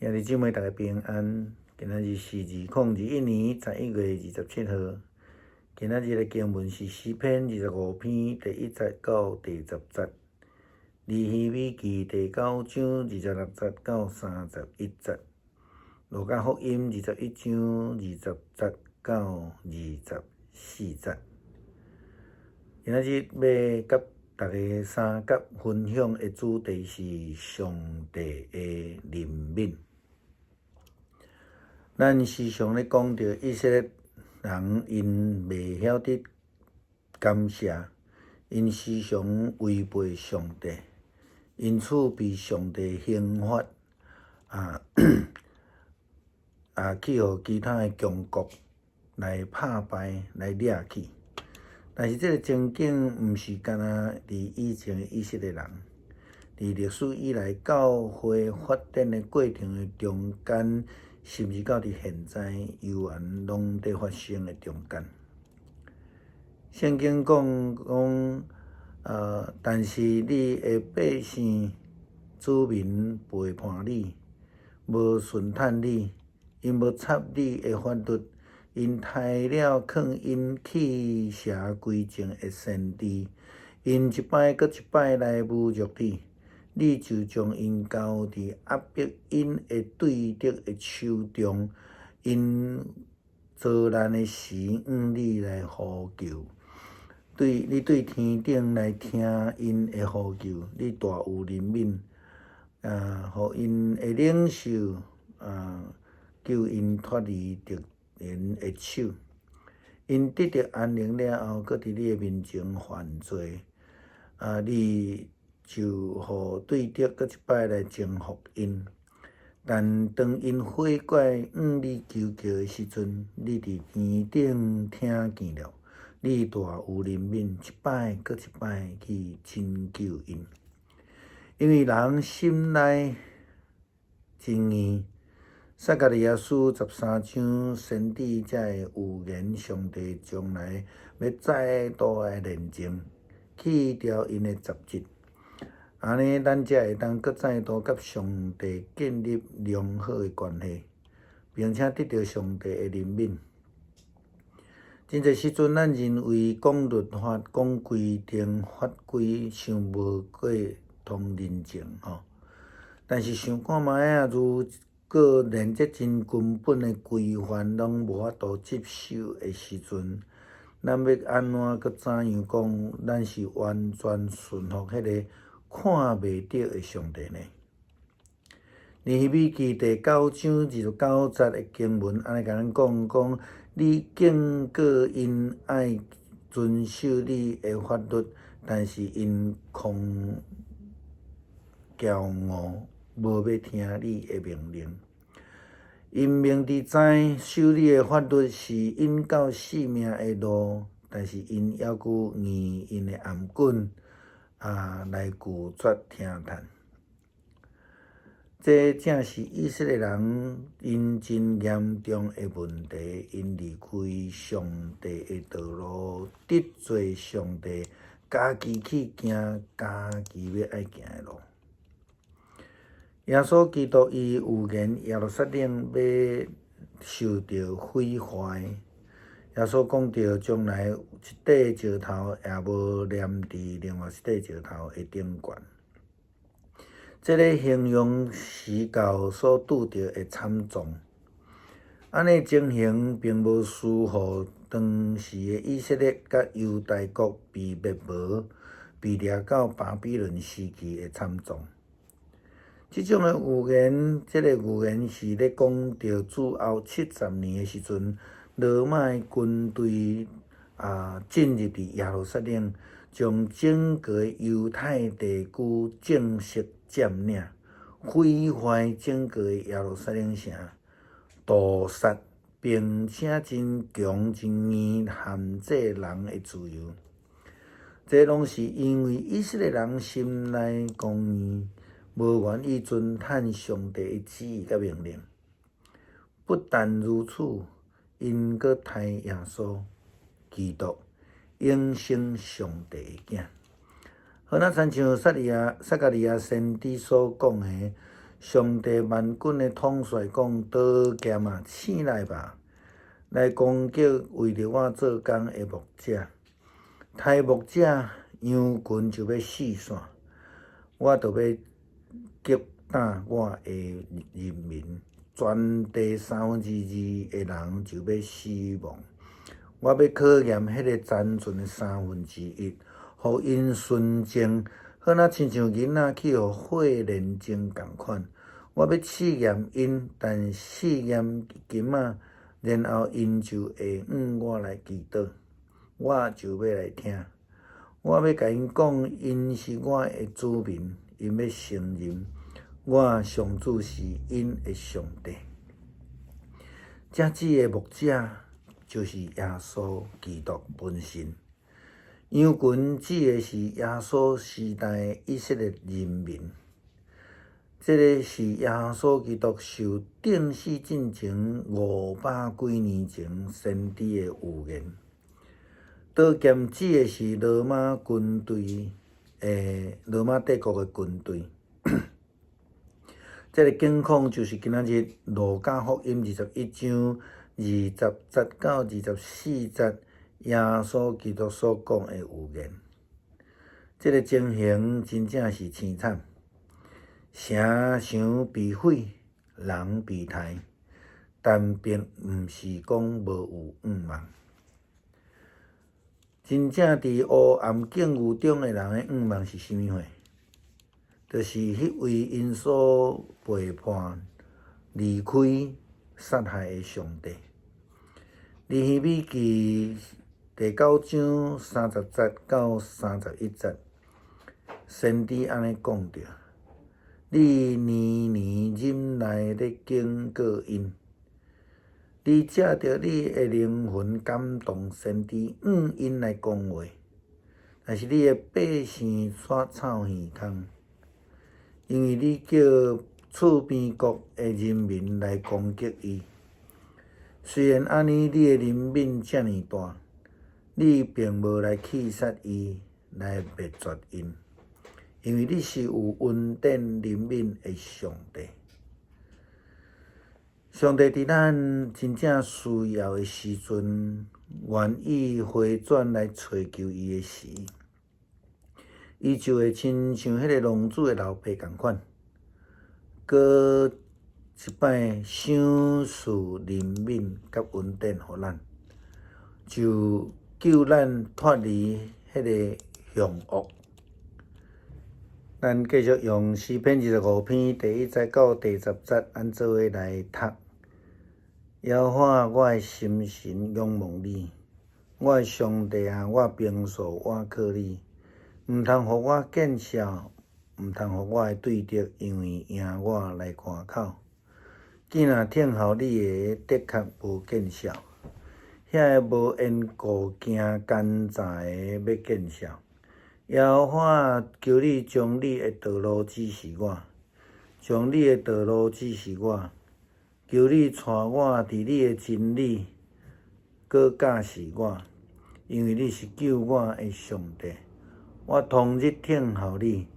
兄弟姊妹，大家平安。今仔日是2021年11月27号。今仔日的经文是诗篇25篇第1节到第10节，利希米记第9章26节到31节，路加福音21章20节到24节。今仔日要甲大家三角分享的主题是上帝的怜悯。咱时常咧讲到以色列人因未晓得感谢，因时常违背上帝，因此被上帝刑罚，去互其他的强国来拍败、来掠去。但是这个情景毋是干那伫以前的以色列人，伫历史以来教会发展的过程的中间，甚至到伫现在，犹原拢在发生的中间。圣经讲，但是你的百姓、子民背叛你，无顺趁你，因无插你的法律。因杀了劝因弃邪归正的先知，因一摆搁一摆来侮辱你，你就将因交伫压迫因的对敌的手中。因遭难的时，你来呼救，你对天顶来听因的呼救，你大有怜悯，互因的领袖，救因脱离敌人的手。因得到安宁了后，搁伫你的面前犯罪，你就互对敌搁一摆来征服因。但当因悔改你求救的时阵，你伫天顶听见了，你大有怜悯，一摆搁一摆去拯救因。因为人心内真义。撒迦利亚书13章，先知才会预言上帝将来要再度来炼净，去掉因的杂质。安尼，咱才会当搁再度甲上帝建立良好的关系，并且得到上帝的怜悯。真侪时阵，咱认为讲律法、讲规定、法规，想无过通人情吼。但是想看卖啊，如果连这真根本的规范拢无法度接受的时阵，咱要安怎搁怎样讲？咱是完全顺服迄个看袂到的上帝呢？利希米记第9章29节的经文，安尼甲咱讲，你警告因爱遵守你的法律，但是因狂骄傲，无要听你的命令。因明知守你的法律是引到性命的路，但是因还佫硬因的颔棍，来拒绝听叹。这正是以色列人因真严重的问题，因离开上帝的道路，得罪上帝，家己去行家己要爱行的路。耶稣基督伊预言耶路撒冷要受到毁坏。耶稣讲到将来一块石头也无连伫另外一块石头的顶悬。这个形容时到所拄到的惨状。安尼情形并无输互当时的以色列甲犹大国被灭亡、被掠到巴比伦时期的惨状。这种的预言，这个预言是咧讲到主后70年的时阵，罗马的军队进入伫耶路撒冷，将整个犹太地区正式占领，毁坏整个耶路撒冷城，屠杀，并且真强真硬限制人的自由。这拢是因为以色列人心内公义。无愿意遵趁上帝的旨意甲命令。不但如此，因阁杀耶稣基督，永生上帝的囝。好，那亲像撒迦利亚先知所讲的，上帝万军的统帅讲：刀剑啊，醒来吧！来攻击为着我做工的牧者，杀牧者羊群就要四散，我就要击打我的人民，全地2/3的人就要死亡。我要考验迄个残存的1/3，互因纯正，好若亲像囡仔去互火炼精共款。我要试验因，但试验金仔，然后因就会我来祈祷，我就要来听。我要甲因讲，因是我的子民，因要承认我上主是因的上帝。这指的牧者就是耶稣基督本身。羊群指的是耶稣时代的以色列人民。这个是耶稣基督受定死进前500几年前先知的预言。刀剑指的是罗马军队，罗马帝国的军队。这个景况就是今仔日路加福音21章20节到24节，耶稣基督所讲的预言。这个情形真正是凄惨。城墙被毁，人被杀，但并毋是讲无有盼望。真正伫黑暗境遇中的人的盼望是啥物货？就是迄位因所背叛、离开、杀害的上帝。利希米记第9章30节到31节，先知安尼讲着。你年年忍耐咧警告因，你借着你的灵魂感动先知，因来讲话。但是你的百姓耍臭耳空，因为你叫厝边国的人民来攻击伊。虽然安尼，你的人民遮尔大，你并无来气杀伊，来灭绝因。因为你是有恩典怜悯的上帝，上帝伫咱真正需要的时阵，愿意回转来找求伊的时，伊就会亲像迄个浪子的老爸共款，搁一摆赏赐怜悯甲恩典互咱，就救咱脱离迄个凶恶。咱继续用诗篇25篇第1节到第10节，按做伙来读。耶和华，我的心神仰望你，我的上帝啊，我平素倚靠你。毋通互我见笑，毋通互我的对敌，因为赢我来看口。既然听候你的，的确无见笑；遐个无缘故惊奸诈的要见笑。耶和华，求你将你的道路指示我，将你的道路指示我，求你带我伫你的真理，搁教示我，因为你是救我的上帝。我同日听候你，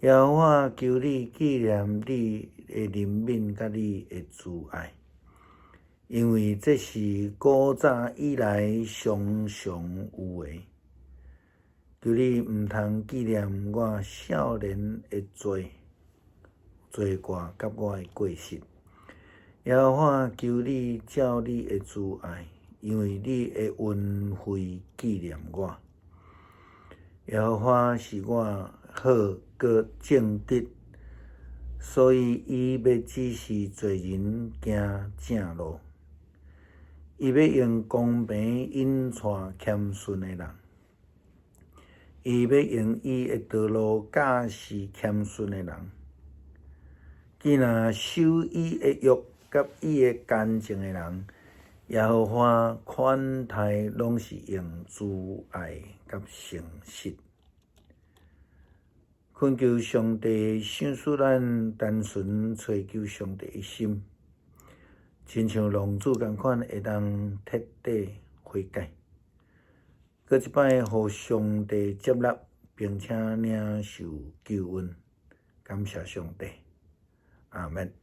耶和华，求你纪念你的怜悯甲你的慈爱，因为这是古早以来常常有的。求你毋通纪念我少年的罪过甲我的过失。耶和华，求你照你的慈爱，因为你的恩惠纪念我。耶和华是我好搁正直，所以伊要指示罪人行正路，伊要用公平引带谦逊的人。伊要用伊的道路教示谦逊的人，既然守伊的约甲伊的干净的人，耶和华款待拢是用慈爱甲诚实。恳求上帝赏赐咱单纯找求上帝的心，亲像浪子共款，会当彻底悔改。搁一摆，互上帝接纳，并且领受救恩，感谢上帝，阿门。